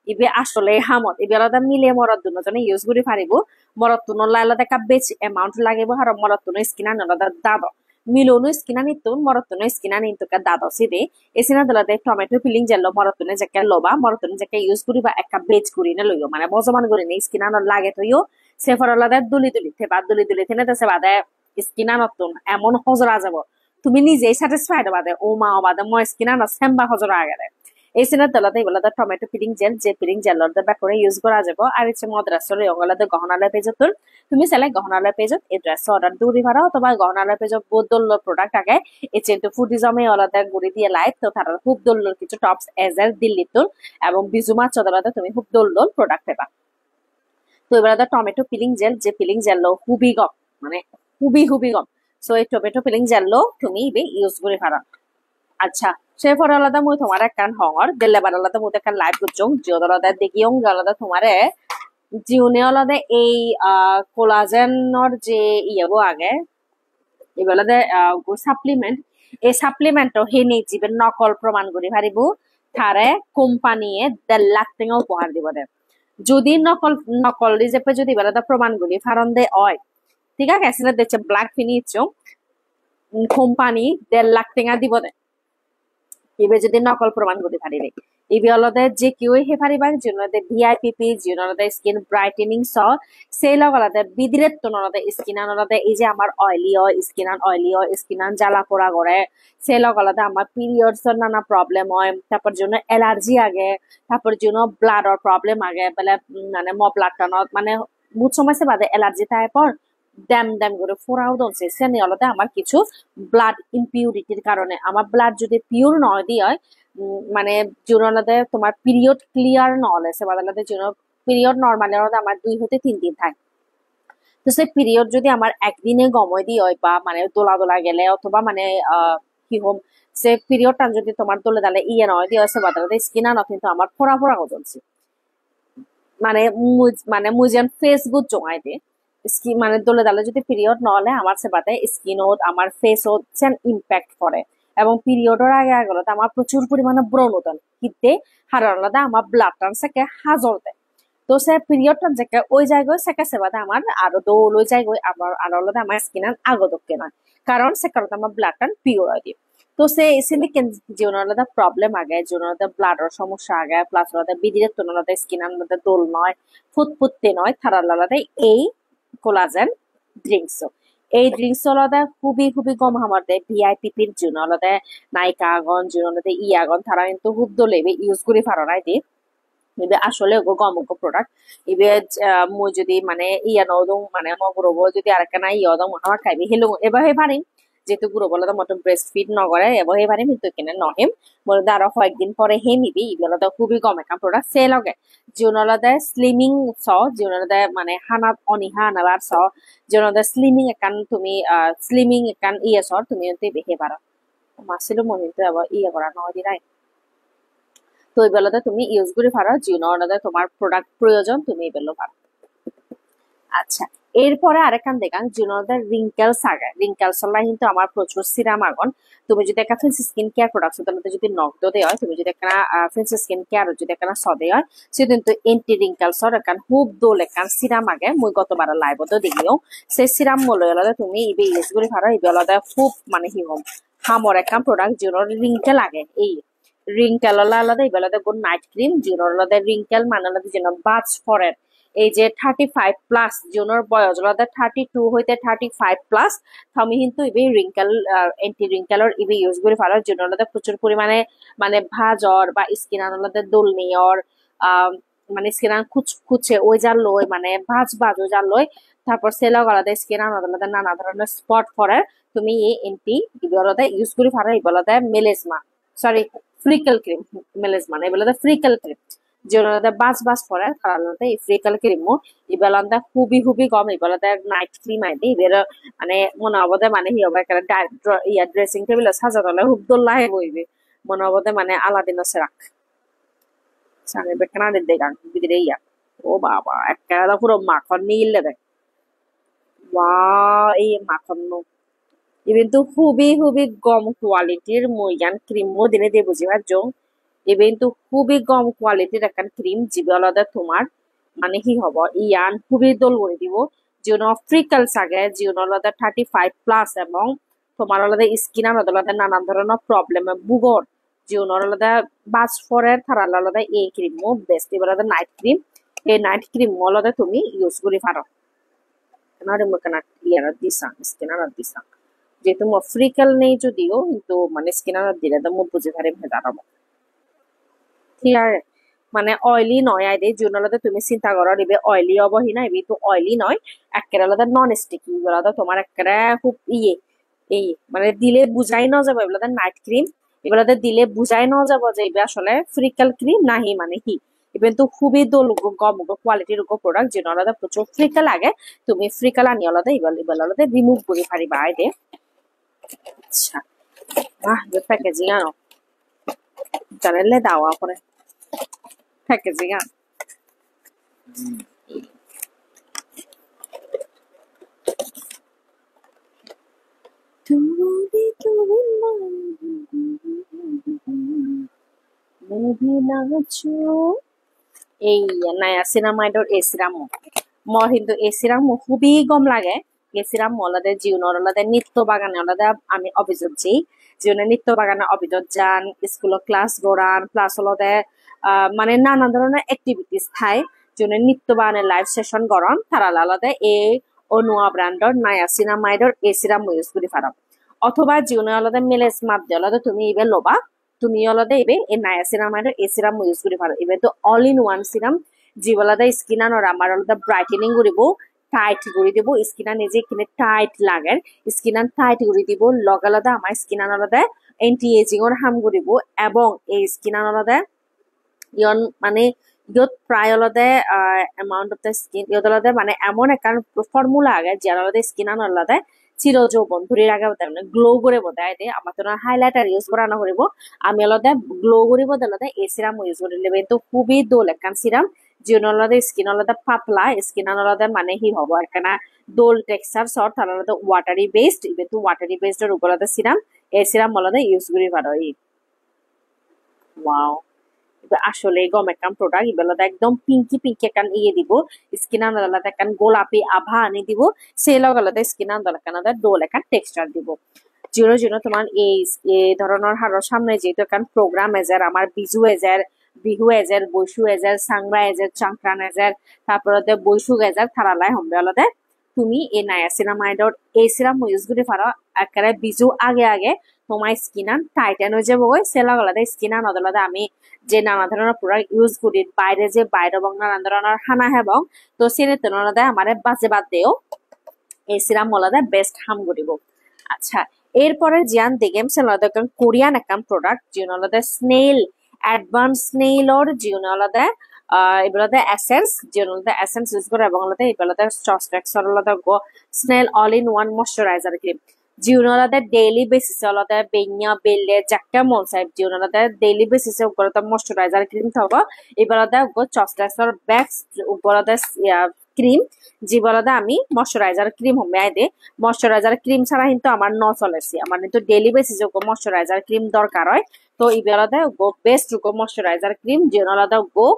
ইবে আসলে হামত ইবে আলাদা মিলে মরদ দুজনে ইউজ করে পারিব মরদ তুন লাইলা দেখা বেচ অ্যামাউন্ট লাগিব আর মরদ তুন স্কিন আলাদা দাদ মিলোনো স্কিন নিতুন মরদ তুন স্কিন নিতু কা দাদ সিদে এসিনা দলাতে টমেটো ফিলিং জেল মরদ তুনে যাকে লবা মরদ তুনে যাকে ইউজ করিবা একটা বেচ করি না লইও মানে বজমান করে নে স্কিন আন লাগে তইও সেফর আলাদা দুলি দুলি থেবা দুলি দুলি থেনে দেশে বাদে স্কিন নতুন এমন হজরা যাব তুমি নিজেই স্যাটিসফাইড বাদে ও মা বাদে মো স্কিন আন সেম্বা হজরা আগে এই সিনার দলাতে বলাদা টমেটো পিলিং জেল যে পিলিং জেলর দা ব্যাকরে ইউজ করা যাব আর ইচ্ছে মদ্রাসর ইংলাদে গহনালয় পেজতুল তুমি সেলে গহনালয় পেজত এই ড্রেস অর্ডার দুরি ভাড়া অথবা গহনালয় পেজত বহুত দল্লর প্রোডাক্ট আগে এই চেন্টু ফুডিজমে আলাদা গুড়ি দিয়ে লাইট তো তার খুব দল্লর কিছু টপস এজেল দিল্লি তুল এবং বিজুমা চদলাতে তুমি খুব দল্লর প্রোডাক্ট পেবা তো এবার টমেটো পিলিং জেল যে পিলিং জেল হুবি গম মানে হুবি গম সো এই টমেটো পিলিং জেল তুমি ইউজ করে ভাড়া আচ্ছা সে ফর আলাদা মুই তোমার একখান হঙর দিল্লে বার আলাদা মুই একখান লাইভ করছং জিও আলাদা দেখিও আলাদা তোমারে জিওনে আলাদা এই কোলাজেনর যে ইয়েবো আগে এবেলাদে সাপ্লিমেন্ট এই সাপ্লিমেন্ট হে নেই জীবের নকল প্রমাণ করি পারিব তারে কোম্পানিয়ে 1.5 লাখ টাকা উপহার দিব দে যদি নকল রিজেপে যদি বেলাদা প্রমাণ করি ফারন দে হয় ঠিক আছে এসে দেখছে ব্ল্যাক ফিনিচ কোম্পানি 1.5 লাখ টাকা দিব দে ইবে যদি নকল প্রমাণ করতে পারিবে ইবে অলদে যে কেউ হে পারিবা জনদে ভিআইপি পেজ জনদে স্কিন ব্রাইটেনিং স সেই লগলাদে বিদিরেত তো নলদে স্কিন আনলদে এই যে আমার অয়েলি হয় স্কিন আন জ্বালা পোড়া করে সেই লগলাদে আমার পিরিয়ডস নানা প্রবলেম হয় তারপর জন্য অ্যালার্জি আগে তারপর জন্য ব্লাডর প্রবলেম আগে বলে মানে ম ব্লাড টানত মানে বহুত সমস্যা বাদে অ্যালার্জি টাইপর ড্যাম করে ফোরাও দলছে সেনে অলতে আমার কিছু ব্লাড ইমপিউরিটির কারণে আমার ব্লাড যদি পিওর নয় দিয়ে হয় মানে জুনলাতে তোমার পিরিয়ড ক্লিয়ার নহলে সে বাদালাতে জুন পিরিয়ড নর্মালি আমার 2 হতে 3 দিন থাকে। তো সেই পিরিয়ড যদি আমার একদিনে গময় দিয়ে হয় বা মানে দোলা গেলে অথবা মানে কি হোম সে পিরিয়ডটা যদি তোমার দোলে দালে ইয়ে নয় দিয়ে সে বাদালাতে স্কিন আনো কিন্তু আমার ফোরা চলছে মানে মানে মুজিয়ান ফেসবুক জমাই দে স্কিন মানে দলে দালে যদি পিরিয়ড নহলে আমার সেবাতে স্কিনত আমার ফেসত সেন ইম্প্যাক্ট করে এবং পিরিয়ডের আগে আগলতে আমার প্রচুর পরিমাণে ব্রণ উঠন কিন্তু হারালাদা আমার ব্লাড টান সেকে হাজর দেয়। তো সে পিরিয়ড টান যেকে ওই জায়গায় সেকে সেবাতে আমার আরো দৌল ওই জায়গায় আবার আরো আলাদা আমার স্কিন আগদকে নয় কারণ সে কারণে আমার ব্লাড টান পিওর হয় দিয়ে। তো সে এসিলি জীবন আলাদা প্রবলেম আগে জীবন আলাদা ব্লাডের সমস্যা আগে প্লাস আলাদা বিদিরের তুলনা আলাদা স্কিন আলাদা দোল নয় ফুটফুটতে নয় থারার আলাদা এই কোলাজেন ড্রিঙ্কস এই ড্রিঙ্কস আলাদা খুবই কম আমার দেয় ভিআইপিপির জন্য আলাদা নায়িকা আগন জন্য আলাদা ইয়াগন তারা কিন্তু খুব দোলে ইউজ করে ফারানাই দিয়ে এবে আসলে ওগো গমক প্রোডাক্ট এবে মই যদি মানে ইয়া নদং মানে মগরব যদি আরেকখানা ইয়া দং আমার খাইবে হেলো এবার হে পারি যেহেতু গুঁড়ো বলে তো মতো ব্রেস্ট ফিড নগরে এবার হে পারি কিন্তু কিনে নহেম বলে আরো কয়েকদিন পরে হেমিবি ইবেলা তো খুবই কম একটা প্রোডাক্ট সেল হবে জিওনলাদা স্লিমিং স জিওনলাদা মানে হানাত অনিহা আনালার স জিওনলাদা স্লিমিং একান তুমি স্লিমিং একান ইয়ে সর তুমি বেহে পারো মাসিলো মনে তো আবার ইয়ে করা নয় দিরাই তো এই বেলাতে তুমি ইউজ করে পারো জিওনলাদা তোমার প্রোডাক্ট প্রয়োজন তুমি এই বেলো পারো। আচ্ছা এরপরে আরেকখান দেখান জিওনলাদা রিঙ্কেলস আগে রিঙ্কেলস হল কিন্তু আমার প্রচুর সিরাম আগন তুমি যদি একটা ফেন্সি স্কিন কেয়ার প্রোডাক্ট তাহলে যদি নগদ দেয় হয় তুমি যদি একটা ফেন্সি স্কিন কেয়ার যদি একটা সদে হয় সে কিন্তু এন্টি রিঙ্কেলস একান খুব দোল একান সিরাম আগে মুই গতবার লাইভত দেখিও সেই সিরাম মূল্য আলাদা তুমি ইবে ইউজ করে পারো ইবে আলাদা খুব মানে কি হম হামর একটা প্রোডাক্ট জিওর রিঙ্কেল আগে এই রিঙ্কেল আলাদা ইবে আলাদা গুড নাইট ক্রিম জিওর আলাদা রিঙ্কেল মানে আলাদা যেন বাজ ফরের এই যে 35+ জুনের বয়স আলাদা 32 হইতে 35+ আমি কিন্তু ইবে রিঙ্কেল এন্টি রিঙ্কেলর ইবে ইউজ করে ফেলার জন্য আলাদা প্রচুর পরিমাণে মানে ভাজর বা স্কিন আলাদা দোল নেওয়ার মানে স্কিন খুঁচে ওই যা লই মানে ভাজ ওই যা লই তারপর সেলগ আলাদা স্কিন আলাদা নানা ধরনের স্পট করে তুমি এই এন্টি ইবে আলাদা ইউজ করে ফেলার ইবে আলাদা মেলেজমা সরি ফ্রিকেল ক্রিম মেলেজমা না ইবে আলাদা ফ্রিকেল ক্রিম যেটা বাস পরে তাহলে এই ফ্রিকাল ক্রিমও ইবেলান্দা খুবই কম ইবেলাদা নাইট ক্রিম আইতে ইবের মানে মনে অবদে মানে হি হবে একটা ইয়া ড্রেসিং টেবিল সাজানো খুব দোল্লা হে বইবে মনে অবদে মানে আলাদিন রাখ সামনে বেকনা দেখান বিদিরে ইয়া ও বাবা একটা পুরো মাখন নিলে দেখ ওয়া এই মাখন কিন্তু খুবই কম কোয়ালিটির মইয়ান ক্রিম দিনে দিয়ে বুঝিবার জন্য কিন্তু খুবই কম কোয়ালিটির একটা ক্রিম জিবে আলাদা তোমার মানে কি হব ইয়ান খুবই দোল করে দিব যেন ফ্রিকাল সাগে যেন আলাদা 35+ এবং তোমার আলাদা স্কিন আলাদা নানান ধরনের প্রবলেম বুগর যেন আলাদা বাস ফরের থার আলাদা এই ক্রিম বেস্ট আলাদা নাইট ক্রিম এই নাইট ক্রিম আলাদা তুমি ইউজ করে পারো নারে মকানা ইয়ার দিসা স্কিন আর দিসা যেহেতু ফ্রিকাল নেই যদিও কিন্তু মানে স্কিন আর দিলে তো মুখ বুঝে পারে ভেদারাবো ঠিক আছে মানে অয়েলি নয় আইদে জুনলাতে তুমি চিন্তা করো দিবে অয়েলি অবহি না এবি তো অয়েলি নয় একের আলাদা নন স্টিকি আলাদা তোমার একের খুব ইয়ে এই মানে দিলে বুঝাই না যাবে এগুলাতে নাইট ক্রিম এগুলাতে দিলে বুঝাই না যাবো যে এবার আসলে ফ্রিকাল ক্রিম নাহি মানে কি ইভেন তো খুবই দোল কম কোয়ালিটির প্রোডাক্ট যেন আলাদা প্রচুর ফ্রিকাল লাগে তুমি ফ্রিকাল আনি আলাদা এবার আলাদা রিমুভ করে পারিবা আইদে আচ্ছা প্যাকেজিং আনো জানালে দাওয়া করে প্যাকেজিং আন এই নায়াসিনামাইডর এই সিরাম মর কিন্তু এই সিরাম খুবই গম লাগে এই সিরাম আলাদা জীবনের আলাদা নিত্য বাগানে আলাদা আমি অভিযোগ যাই জীবনে নিত্য বাগানে অভিযোগ যান স্কুল ক্লাস গড়ান প্লাস আলাদা মানে নানা ধরনের অ্যাক্টিভিটিস থাই জীবনে নিত্য বাগানে লাইভ সেশন গড়ন তারা আলাদা এই অনুয়া ব্র্যান্ডর নায়াসিনামাইডর এই সিরাম ইউজ করে পারো অথবা জীবনে আলাদা মেলেস মাধ্যমে আলাদা তুমি এবার লোবা তুমি আলাদা এবে এই নায়াসিনামাইডর এই সিরাম ইউজ করে পারো এবার তো অল ইন ওয়ান সিরাম জীব আলাদা স্কিন আনোর আমার আলাদা ব্রাইটেনিং করিব টাইট করে দিব স্কিনার নিজে কিনে টাইট লাগার স্কিনার টাইট করে দিব লগে লগে আমার স্কিনার আলাদা এন্টি এজিং ওর হাম করিব এবং এই স্কিনার আলাদা ইয়ন মানে ইয়ত প্ৰায় অলতে এমাউন্ট অফ দ্য স্কিন ইয়ত অলতে মানে এমন একান ফর্মুলা আগে যার অলতে স্কিন আন অলতে চির যৌবন ধরে রাখা হতে মানে গ্লো করে বোধায় দে আমার তো হাইলাইটার ইউজ করা না করিব আমি অলতে গ্লো করিব দিলতে এই সিরাম ইউজ করে নেবে তো খুবই দোল একান সিরাম যিনি অলতে স্কিন অলতে পাতলা স্কিন আন অলতে মানে হি হব একখানা দোল টেক্সচার সর তার অলতে ওয়াটারি বেসড ইভেন তো ওয়াটারি বেসড এর উপরতে সিরাম এই সিরাম অলতে ইউজ করি পারো ওয়াও আসলে গম একখান প্রোডাক্ট এবেলাতে একদম পিঙ্কি পিঙ্কি একান ইয়ে দিব স্কিন আন্দালাতে একান গোলাপি আভা আনি দিব সেই লগালাতে স্কিন আন্দালাতে ডোল একান টেক্সচার দিব জিরো জিরো তোমার এই ধরনের হারর সামনে যেহেতু একান প্রোগ্রাম এজার আমার বিহু এজার বৈশু এজার সাংরা এজার চাংক্রান এজার তারপরে বৈশুক এজার থারালাই হমবে আলাদা তুমি এই নায়াসিনামাইডর এই সিরাম ইউজ করে পারো একেবারে বিজু আগে আগে তোমার স্কিন আন টাইটেন হয়ে যাবো সেলা গলাতে স্কিন আন অদলাতে আমি যে নানা ধরনের প্রোডাক্ট ইউজ করি বাইরে যে বাইরে এবং নানান ধরনের হানা এবং তো সিনে তুলনাতে আমার বাজে বাদ দেও এই সিরাম মলাদে বেস্ট হাম করিব আচ্ছা এরপরে জিয়ান দিগেম সেলাদে কোরিয়ান একখান প্রোডাক্ট জিওনালাদে স্নেল অ্যাডভান্স স্নেল ওর জিওনালাদে এগুলোতে এসেন্স যেগুলোতে এসেন্স ইউজ করে এবং এগুলোতে চস্টেক্স গো snail all in one moisturiser cream জিওনালাতে ডেইলি বেসিসে অলতে বেঞ্ঞা বেলে জাক্কা মনসাইব জিওনালাতে ডেইলি বেসিসে উপরতে ময়শ্চারাইজার ক্রিম থাকো এগুলোতে গো চস্টেক্সর ব্যাক্স উপরতে ক্রিম যেগুলোতে আমি ময়শ্চারাইজার ক্রিম হবে আইদে ময়শ্চারাইজার ক্রিম ছাড়া কিন্তু আমার ন চলেছি আমার কিন্তু ডেইলি বেসিসে ময়শ্চারাইজার ক্রিম দরকার হয় তো এগুলোতে গো বেস্ট গো ময়শ্চারাইজার ক্রিম জিওনালাতে গো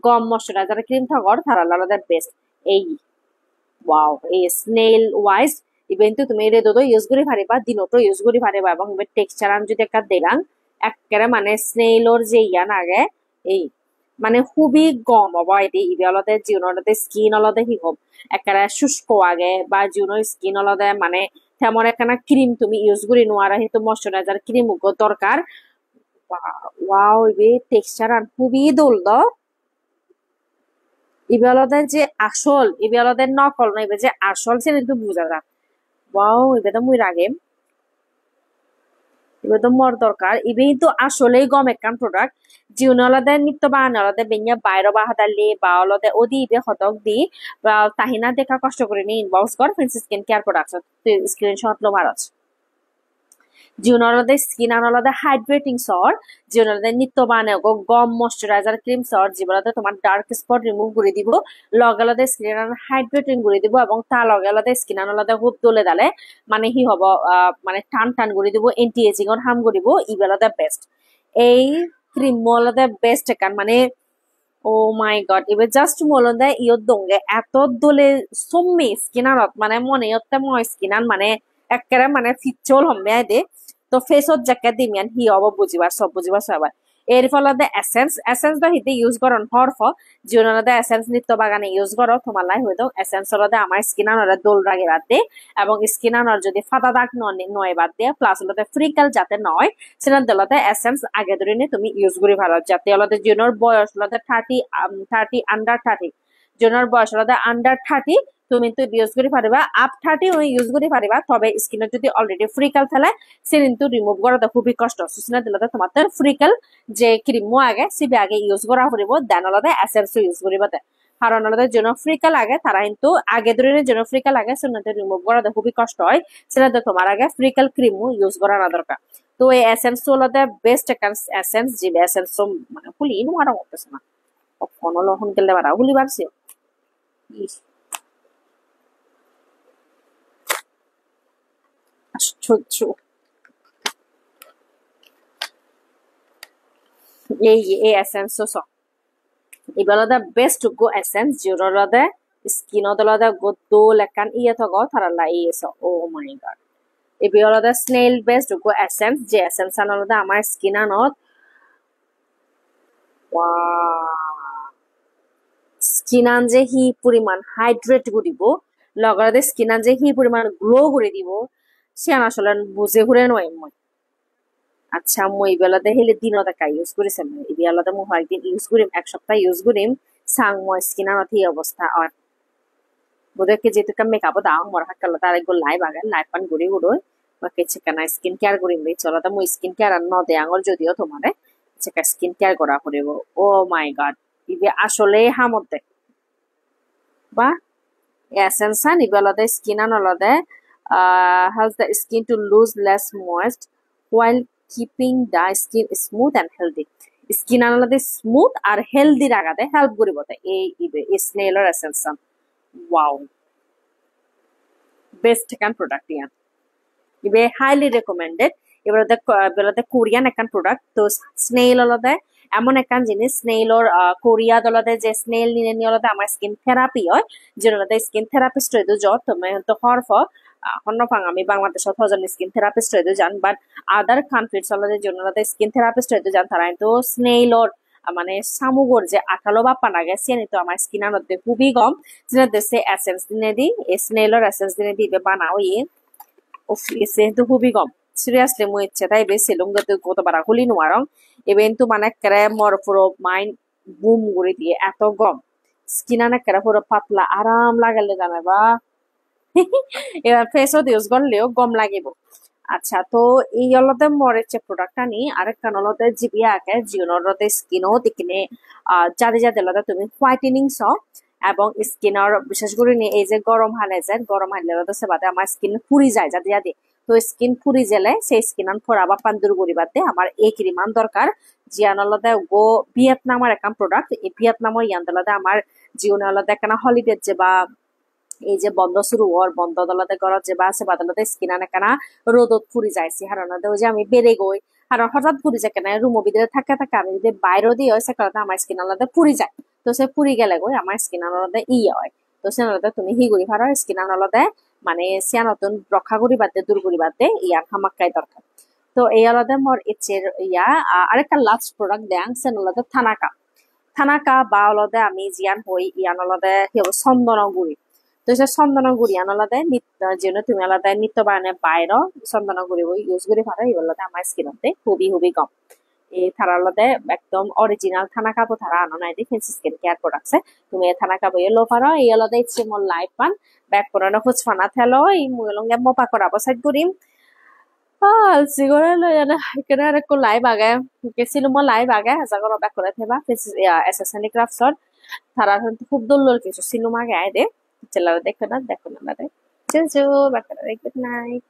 গম ময়শ্চারাইজার ক্রিম থাকর তার আলাদা বেস্ট এই ওয়াও এই স্নেল ওয়াইজ ইভেন তো তুমি রেদো ইউজ করে পারিবা দিনতো ইউজ করে পারিবা এবং টেক্সচার আমি যদি একটা দিলাম একেবারে মানে স্নেলর যে ইয়ান আগে এই মানে খুবই গম হব এটি ইবিয়ালতে জিউনতে স্কিন অলতে হি হব একেবারে শুষ্ক আগে বা জিউনোর স্কিন অলতে মানে তেমন একখানা ক্রিম তুমি ইউজ করে নোয়ারা কিন্তু ময়শ্চারাইজার ক্রিম দরকার ওয়াও ইবে টেক্সচার আর খুবই দোল দ ইবিয়ালদের যে আসল ইবিয়ালদের নকল না ইবে যে আসল সে কিন্তু বুঝা যায় ওয়াও ইবে তো মুই রাগে ইবে তো মর দরকার ইবে তো আসলেই গম একখান প্রোডাক্ট জিউনলাদের নিত্য বানালাদের বেঞ্ঞা বাইরে বাহাদালি বা অলদে ওদি ইবে হতক দি তাহিনা দেখা কষ্ট করে নি ইনবক্স কর friends skin care product screenshot লো মারছ জিওনালদের স্কিন আনলাদে হাইড্রেটিং সর জিওনালদের নিত্য বানায় গম ময়শ্চারাইজার ক্রিম সর যেগুলোতে তোমার ডার্ক স্পট রিমুভ করে দিব লগালদে স্কিন আন হাইড্রেটিং করে দিব এবং তা লগালদে স্কিন আনলাদে খুব দলে দালে মানে হি হব মানে টান টান করে দিব এন্টি এজিং ওর হাম করিব ইবেলাদে বেস্ট এই ক্রিম মলাদে বেস্ট একান মানে ও মাই গড এবার জাস্ট মলদে ইয়ত দঙ্গে এত দলে সম্মি স্কিনারত মানে মনে ইয়তে মই স্কিনার মানে একেবারে মানে ফিচল হমে দে তো ফেসত যাকে দিমিয়ান হি হব বুঝিবার সব বুঝিবার সবার এর ফলতে এসেন্স দা হিতে ইউজ করন হরফ জিওনালদে এসেন্স নিত্য বাগানে ইউজ করো তোমার লাই হইতো এসেন্স হলদে আমার স্কিন আনরে দোল রাগে বাদ দে এবং স্কিন আনর যদি ফাটা দাগ নয় বাদ দে প্লাস হলতে ফ্রিকাল যাতে নয় সেটা দলতে এসেন্স আগে ধরে নিয়ে তুমি ইউজ করি ভালো যাতে হলতে জিওনর বয়স হলতে 30 আন্ডার 30 জিওনর বয়স হলতে আন্ডার 30 তুমি তো ইউজ করে পারিবা আপ 30 ইউজ করে পারিবা তবে স্কিনে যদি অলরেডি ফ্রিকাল থাকে সে কিন্তু রিমুভ করাটা খুবই কষ্ট সুসনা দিলে তোমার ফ্রিকাল যে ক্রিম আগে সিবি আগে ইউজ করা পড়ব দেন আলাদা এসেন্স ইউজ করিবা কারণ আলাদা যেন ফ্রিকাল আগে তারা কিন্তু আগে ধরে যেন ফ্রিকাল আগে সেটা রিমুভ করাটা খুবই কষ্ট হয় সেটা তোমার আগে ফ্রিকাল ক্রিম ইউজ করা না দরকার তো এই এসেন্স হলতে বেস্ট এসেন্স যে এসেন্স মানে খুলি নোয়ারা করতেছে না কখনো লহন গেলে বারা হুলি বাড়ছে আশ্চর্য এই এসেন্স এগুলোতে বেস্ট গো এসেন্স যেগুলোতে স্কিনত গো দোল একান ইয়ে থাকো তারা ইয়েছে ও মাই গড এগুলোতে স্নেল বেস্ট গো এসেন্স যে এসেন্স আনলতে আমার স্কিন আনত স্কিন আন যে হি পরিমাণ হাইড্রেট করিব লগতে স্কিন আন যে হি পরিমাণ গ্লো করে দিব সে আসলে বুঝে ঘুরে নয় মই আচ্ছা মই বেলাতে হেলে দিনত একা ইউজ করেছেন এই বেলাতে মই একদিন ইউজ করিম এক সপ্তাহ ইউজ করিম সাং মই স্কিন আনত এই অবস্থা আর bude ke jitu kam makeup da ang mor hakala ta go live aga live pan guri guroi ba ke chikana skin care guri me chola ta mo skin care an no de angor jodio tomare chika skin care kora koribo oh my god ibe আসলে হামতে বা essence and ibe alode skin an alode helps the skin to lose less moist while keeping the skin smooth and healthy skin an alode smooth R healthy রাগাতে help করিব তে এই ইবে স্নেইলর essence wow best kan product yan ibe highly recommended এবারে Korean একান product তো snail অলদে এমন একান জিনিস স্নেইল ওর কোরিয়া দলদে যে স্নেইল নিনে নিয়ে অলদে আমার স্কিন থেরাপি হয় যে অলদে স্কিন থেরাপিস্ট হইতো যত তুমি তো হরফ হন্নফাং আমি বাংলাদেশ হজন স্কিন থেরাপিস্ট হইতো জান বাট আদার কান্ট্রিজ অলদে যে অলদে স্কিন থেরাপিস্ট হইতো জান তারা তো স্নেইল ওর মানে সামুগর যে আঠালো বাপ্পা না গেছে তো আমার স্কিনের মধ্যে খুবই কম যেটা দেশে এসেন্স দিনে দিই স্নেইলর এসেন্স দিনে দিবে বানাও ইয়ে উফ এসে তো খুবই কম seriously mo iচ্ছে তাই বেশি লুঙ্গে তো কতবার হলি নোয়ারং ইভেন তো মানে কেরে মর পুরো মাইন্ড বুম করে দিয়ে এত গম স্কিন আনা কেরে পুরো পাতলা আরাম লাগালে জানে বা এবার ফেসও ইউজ করলেও গম লাগিব আচ্ছা তো এই অলতে মর ইচ্ছে প্রোডাক্টটা নি আরেকটা অলতে জিবিয়া আকে জিওনরতে স্কিনও দিকিনে যাদের যাদের লতে তুমি হোয়াইটেনিং স এবং স্কিনের বিশেষ করে নিয়ে এই যে গরম হালে যায় গরম হালে লতে বাদে আমার স্কিন পুরি যায় যাদের যাদের তো স্কিন ফুরি জেলে সেই স্কিন আন ফোরাবা পান্দুর গরিবাতে আমার এই ক্রিমান দরকার জিয়ান আলাদা গো ভিয়েতনামের একটা প্রোডাক্ট এই ভিয়েতনাম ইয়ান আলাদা আমার জীবন আলাদা একটা হলিডে যে বা এই যে বন্ধ শুরু হওয়ার বন্ধ দলাতে গরত যে বা আছে বাদলাতে স্কিন আনে কেনা রোদত ফুরি যাইছি হারানোতে ওই যে আমি বেড়ে গই আর হঠাৎ ফুরি যায় কেন রুমো ভিতরে থাকে থাকে আমি যদি বাইরে দিয়ে হয় সেখানে আমার স্কিন আলাদা ফুরি যায় তো সে ফুরি গেলে গই আমার স্কিন আলাদা হয় তো সে আলাদা তুমি হি করি ভাড়া স্কিন আলাদা মানে সিয়া নতুন রক্ষা করি বাদে দূর করি বাদে ইয়ার হামাক্কাই দরকার তো এই আলাদা মোর ইচ্ছের ইয়া আরেকটা লাস্ট প্রোডাক্ট দেন সেন আলাদা থানাকা থানাকা বা আলাদা আমি জিয়ান হই ইয়ান আলাদা চন্দন গুড়ি তো সে চন্দন গুড়ি আন আলাদা নিত্য যেন তুমি আলাদা নিত্য বানে বাইরে চন্দন গুড়ি ইউজ করি ভাড়া এই আলাদা আমার স্কিনতে খুবই খুবই কম এই থারা আলাদা একদম অরিজিনাল থানা কাপড় থারা আনো নাই দেখেন স্কিন কেয়ার প্রোডাক্টসে তুমি থানা কাপড় লো পারো এই আলাদা ইচ্ছে মোর লাইফ পান ব্যাক করানো খুঁজ ফানা থেলো এই মুলঙ্গে মপা করাবো সাইড করিম আলসি করে লই জানা এখানে আর একটু লাইভ আগে গেছিল মই লাইভ আগে হাজা করে ব্যাক করে থেবা এসএসএন ক্রাফটসর তারা খুব দোল কিছু সিলুম আগে আয় দে চলো দেখো না দে চল ব্যাক করে গুড নাইট